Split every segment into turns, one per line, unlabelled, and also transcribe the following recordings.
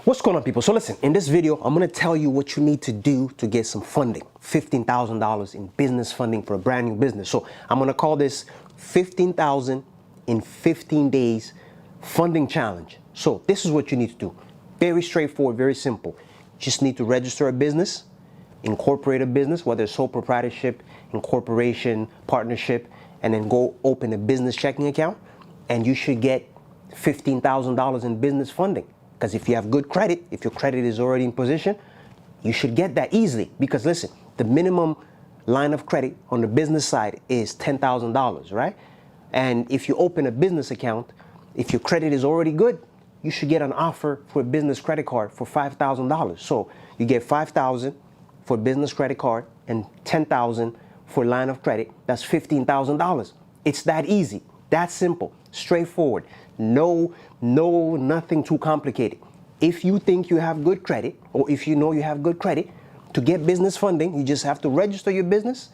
What's going on, people? So listen, in this video, I'm going to tell you what you need to do to get some funding, $15,000 in business funding for a brand new business. So I'm going to call this 15,000 in 15 days funding challenge. So this is what you need to do. Very straightforward, very simple. You just need to register a business, incorporate a business, whether it's sole proprietorship, incorporation, partnership, and then go open a business checking account, and you should get $15,000 in business funding. Because if you have good credit, if your credit is already in position, you should get that easily. Because listen, the minimum line of credit on the business side is $10,000, right? And if you open a business account, if your credit is already good, you should get an offer for a business credit card for $5,000. So you get $5,000 for business credit card and $10,000 for line of credit. That's $15,000. It's that easy, that simple, straightforward. Nothing too complicated. If you think you have good credit, or if you know you have good credit, to get business funding, you just have to register your business,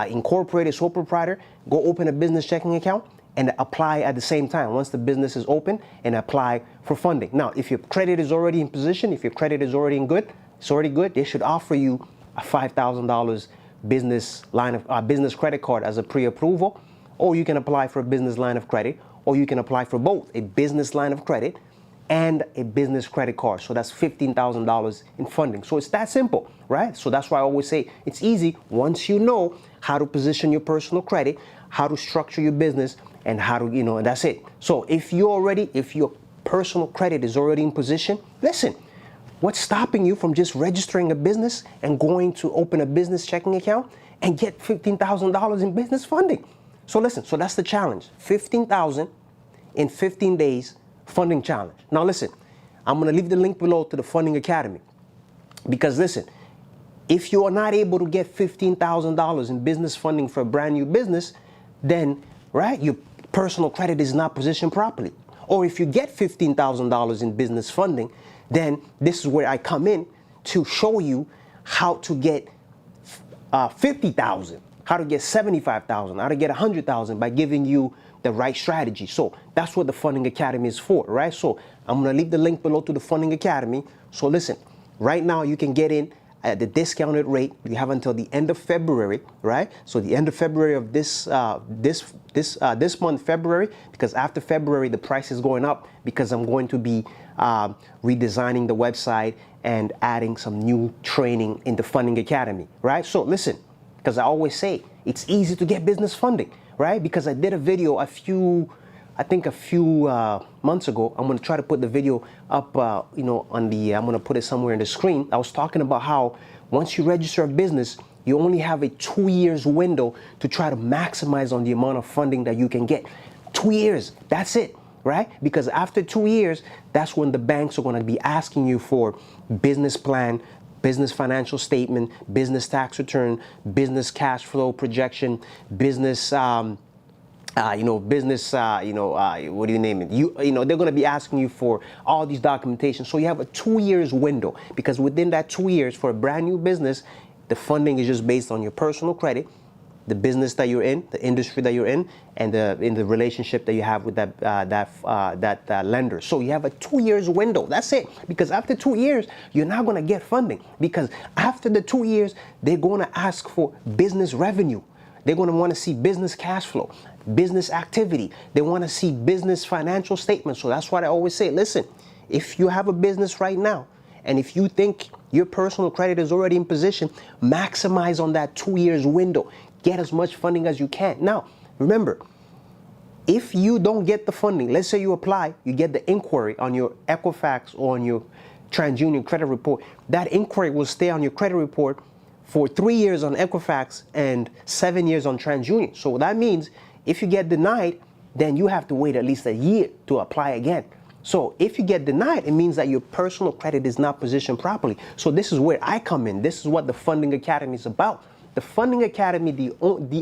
incorporate a sole proprietor, go open a business checking account, and apply at the same time once the business is open, and apply for funding. Now, if your credit is already in position, if your credit is already it's already good, they should offer you a $5,000 business credit card as a pre-approval, or you can apply for a business line of credit, or you can apply for both, a business line of credit and a business credit card. So that's $15,000 in funding. So it's that simple, right? So that's why I always say it's easy once you know how to position your personal credit, how to structure your business, and how to, and that's it. So if your personal credit is already in position, listen, what's stopping you from just registering a business and going to open a business checking account and get $15,000 in business funding? So listen, so that's the challenge, 15,000 in 15 days funding challenge. Now listen, I'm gonna leave the link below to the Funding Academy, because listen, if you are not able to get $15,000 in business funding for a brand new business, then, right, your personal credit is not positioned properly. Or if you get $15,000 in business funding, then this is where I come in to show you how to get 50,000. How to get 75,000, how to get 100,000 by giving you the right strategy. So that's what the Funding Academy is for, right? So I'm gonna leave the link below to the Funding Academy. So listen, right now you can get in at the discounted rate. You have until the end of February, right? So the end of February of this month, February, because after February the price is going up, because I'm going to be redesigning the website and adding some new training in the Funding Academy, right? So listen, because I always say it's easy to get business funding, right? Because I did a video a few months ago. I'm going to try to put the video up, I'm going to put it somewhere in the screen. I was talking about how once you register a business, you only have a 2 years window to try to maximize on the amount of funding that you can get. 2 years, that's it, right? Because after 2 years, that's when the banks are going to be asking you for business plan, business financial statement, business tax return, business cash flow projection, business, what do you name it? They're going to be asking you for all these documentation. So you have a 2 years window, because within that 2 years for a brand new business, the funding is just based on your personal credit, the business that you're in, the industry that you're in, and the relationship that you have with that lender. So you have a 2 years window. That's it. Because after 2 years, you're not going to get funding. Because after the 2 years, they're going to ask for business revenue. They're going to want to see business cash flow, business activity. They want to see business financial statements. So that's why I always say, listen, if you have a business right now, and if you think your personal credit is already in position, maximize on that 2 years window. Get as much funding as you can. Now, remember, if you don't get the funding, let's say you apply, you get the inquiry on your Equifax or on your TransUnion credit report, that inquiry will stay on your credit report for 3 years on Equifax and 7 years on TransUnion. So that means if you get denied, then you have to wait at least a year to apply again. So if you get denied, it means that your personal credit is not positioned properly. So this is where I come in. This is what the Funding Academy is about. The Funding Academy, the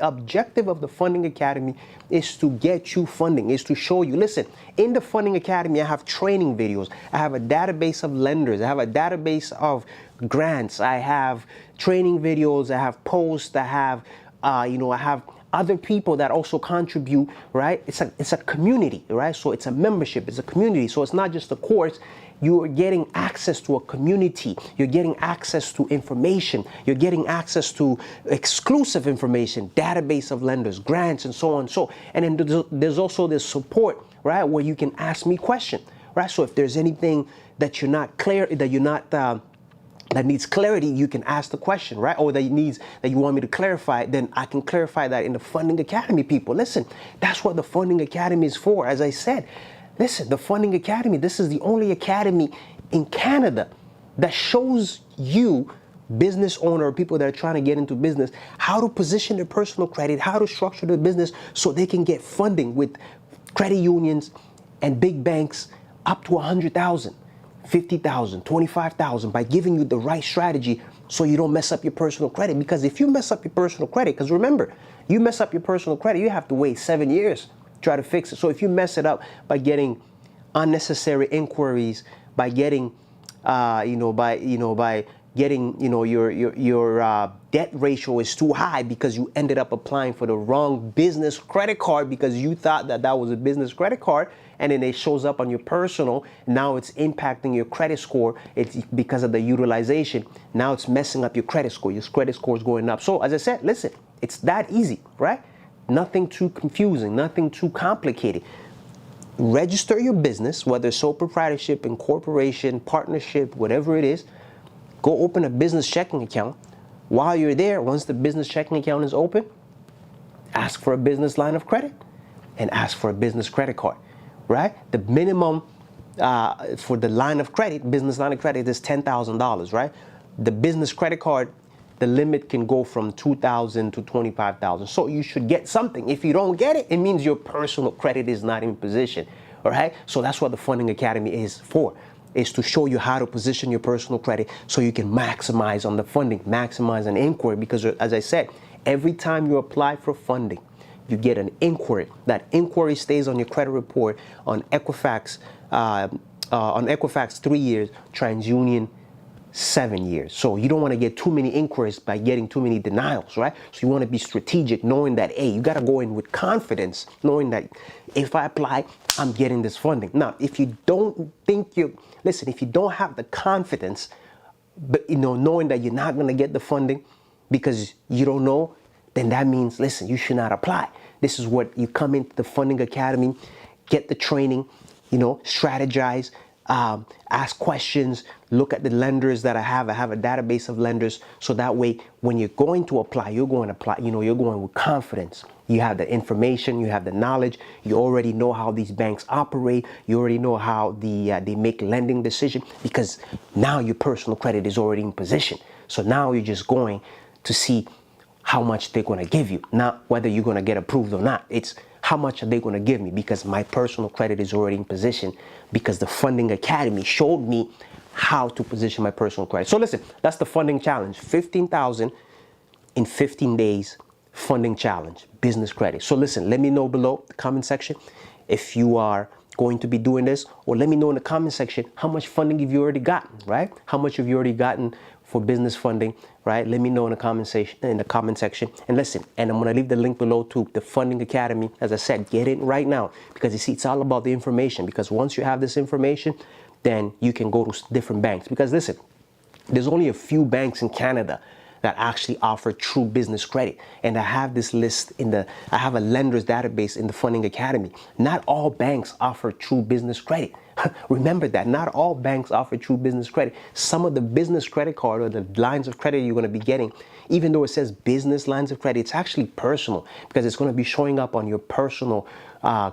objective of the Funding Academy is to get you funding, is to show you, listen, in the Funding Academy, I have training videos. I have a database of lenders. I have a database of grants. I have training videos. I have posts. I have, I have other people that also contribute, right? It's a community, right? So it's a membership, it's a community. So it's not just a course. You are getting access to a community. You're getting access to information. You're getting access to exclusive information, database of lenders, grants, and so on. And then there's also this support, right, where you can ask me questions, right? So if there's anything that you're not clear, that needs clarity, you can ask the question, right? Or that you want me to clarify, then I can clarify that in the Funding Academy, people. Listen, that's what the Funding Academy is for. As I said, listen, the Funding Academy, this is the only academy in Canada that shows you, business owner, people that are trying to get into business, how to position their personal credit, how to structure their business so they can get funding with credit unions and big banks up to 100,000. 50,000, 25,000 by giving you the right strategy so you don't mess up your personal credit. Because if you mess up your personal credit, because remember, you mess up your personal credit, you have to wait 7 years to try to fix it. So if you mess it up by getting unnecessary inquiries, by getting, by getting, your debt ratio is too high because you ended up applying for the wrong business credit card because you thought that was a business credit card, and then it shows up on your personal. Now it's impacting your credit score. It's because of the utilization. Now it's messing up your credit score. Your credit score is going up. So as I said, listen, it's that easy, right? Nothing too confusing, nothing too complicated. Register your business, whether sole proprietorship, incorporation, partnership, whatever it is. Go open a business checking account. While you're there, once the business checking account is open, ask for a business line of credit and ask for a business credit card, right? The minimum for the line of credit, business line of credit, is $10,000, right? The business credit card, the limit can go from $2,000 to $25,000. So you should get something. If you don't get it, it means your personal credit is not in position, all right? So that's what the Funding Academy is for, is to show you how to position your personal credit so you can maximize on the funding, maximize an inquiry. Because as I said, every time you apply for funding, you get an inquiry. That inquiry stays on your credit report on Equifax, 3 years, TransUnion 7 years. So you don't want to get too many inquiries by getting too many denials, right? So you want to be strategic, knowing that, hey, you got to go in with confidence, knowing that if I apply, I'm getting this funding. Now, if you don't think if you don't have the confidence, but knowing that you're not going to get the funding because you don't know, then that means, listen, you should not apply. This is what you come into the Funding Academy, get the training, strategize, ask questions, look at the lenders that I have. I have a database of lenders. So that way, when you're going to apply, you're going with confidence. You have the information, you have the knowledge, you already know how these banks operate, you already know how they make lending decisions, because now your personal credit is already in position. So now you're just going to see how much they're going to give you, not whether you're going to get approved or not. It's how much are they going to give me, because my personal credit is already in position, because the Funding Academy showed me how to position my personal credit. So listen, that's the funding challenge. 15,000 in 15 days funding challenge, business credit. So listen, let me know below the comment section if you are going to be doing this, or let me know in the comment section how much funding have you already gotten, right? How much have you already gotten for business funding, right? Let me know in the comment section. And listen, and I'm going to leave the link below to the Funding Academy. As I said, get it right now, because you see, it's all about the information. Because once you have this information, then you can go to different banks. Because listen, there's only a few banks in Canada that actually offer true business credit. And I have this list I have a lenders database in the Funding Academy. Not all banks offer true business credit. Remember that, not all banks offer true business credit. Some of the business credit card or the lines of credit you're going to be getting, even though it says business lines of credit, it's actually personal, because it's going to be showing up on your personal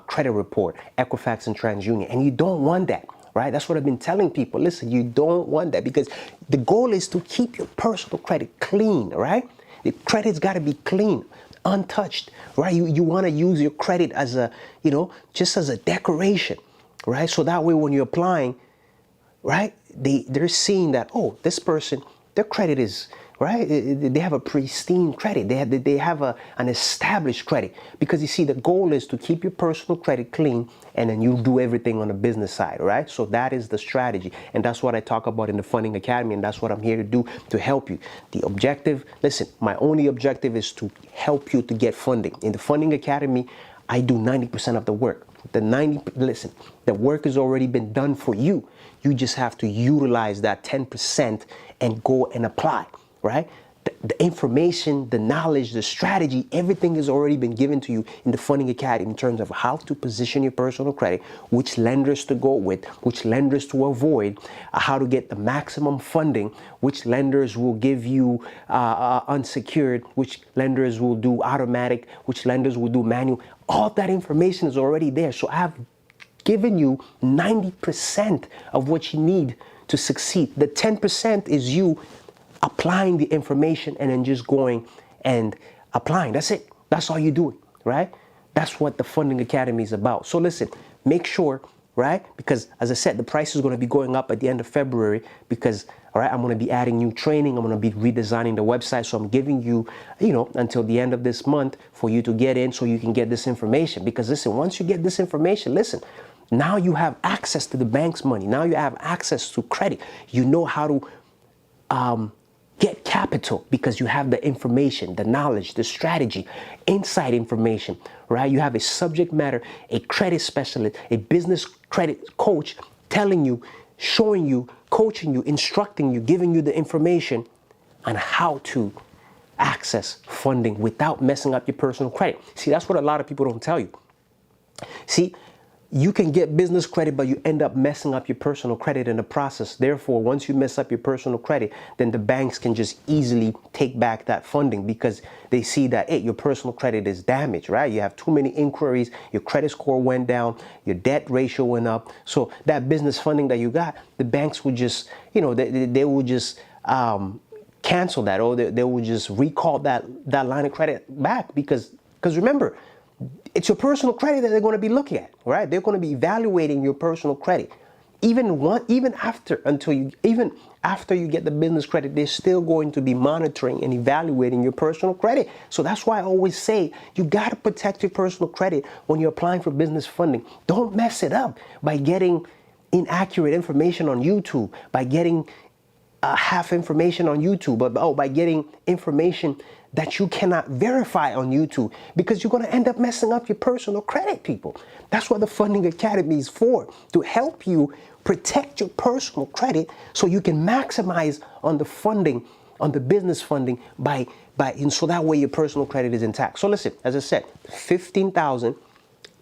credit report, Equifax and TransUnion. And you don't want that. Right? That's what I've been telling people. Listen, you don't want that, because the goal is to keep your personal credit clean, right? The credit's got to be clean, untouched, right? You want to use your credit as just as a decoration, right? So that way when you're applying, right, they're seeing that, oh, this person, their credit is, right? They have a pristine credit. They have an established credit, because you see, the goal is to keep your personal credit clean, and then you do everything on the business side, right? So that is the strategy, and that's what I talk about in the Funding Academy, and that's what I'm here to do, to help you. The objective, listen, my only objective is to help you to get funding. In the Funding Academy, I do 90% of the work. The work has already been done for you. You just have to utilize that 10% and go and apply, right? The information, the knowledge, the strategy, everything has already been given to you in the Funding Academy in terms of how to position your personal credit, which lenders to go with, which lenders to avoid, how to get the maximum funding, which lenders will give you unsecured, which lenders will do automatic, which lenders will do manual. All that information is already there. So I have given you 90% of what you need to succeed. The 10% is you applying the information and then just going and applying. That's it. That's all you're doing, right? That's what the Funding Academy is about. So listen, make sure, right? Because as I said, the price is going to be going up at the end of February because, all right, I'm going to be adding new training. I'm going to be redesigning the website. So I'm giving you, until the end of this month for you to get in so you can get this information. Because listen, once you get this information, listen, now you have access to the bank's money. Now you have access to credit. You know how to get capital because you have the information, the knowledge, the strategy, inside information, right? You have a subject matter, a credit specialist, a business credit coach telling you, showing you, coaching you, instructing you, giving you the information on how to access funding without messing up your personal credit. See, that's what a lot of people don't tell you. See, you can get business credit, but you end up messing up your personal credit in the process. Therefore, once you mess up your personal credit, then the banks can just easily take back that funding because they see that, hey, your personal credit is damaged, right? You have too many inquiries, your credit score went down, your debt ratio went up. So that business funding that you got, the banks would just, they will just cancel that, or they will just recall that line of credit back because remember, it's your personal credit that they're going to be looking at, right? They're going to be evaluating your personal credit. Even after you get the business credit, they're still going to be monitoring and evaluating your personal credit. So that's why I always say you got to protect your personal credit when you're applying for business funding. Don't mess it up by getting inaccurate information on YouTube, by getting half information on YouTube, but by getting information that you cannot verify on YouTube because you're going to end up messing up your personal credit, people. That's what the Funding Academy is for, to help you protect your personal credit so you can maximize on the funding, on the business funding and so that way your personal credit is intact. So listen, as I said, 15,000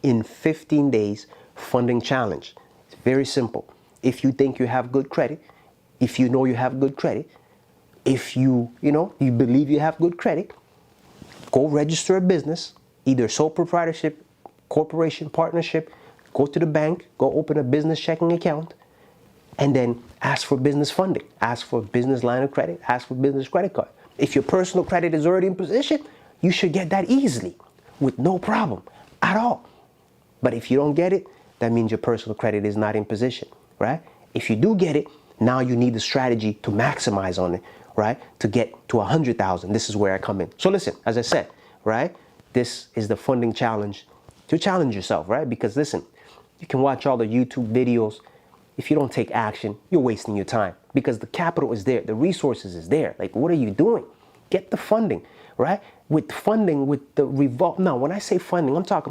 in 15 days funding challenge. It's very simple. If you think you have good credit, if you know you have good credit, if you believe you have good credit, go register a business, either sole proprietorship, corporation, partnership, go to the bank, go open a business checking account, and then ask for business funding, ask for a business line of credit, ask for business credit card. If your personal credit is already in position, you should get that easily with no problem at all. But if you don't get it, that means your personal credit is not in position, right? If you do get it, now you need the strategy to maximize on it, right? To get to 100,000. This is where I come in. So listen, as I said, right? This is the funding challenge to challenge yourself, right? Because listen, you can watch all the YouTube videos. If you don't take action, you're wasting your time because the capital is there. The resources is there. Like, what are you doing? Get the funding, right? With funding, with the revolve. Now, when I say funding, I'm talking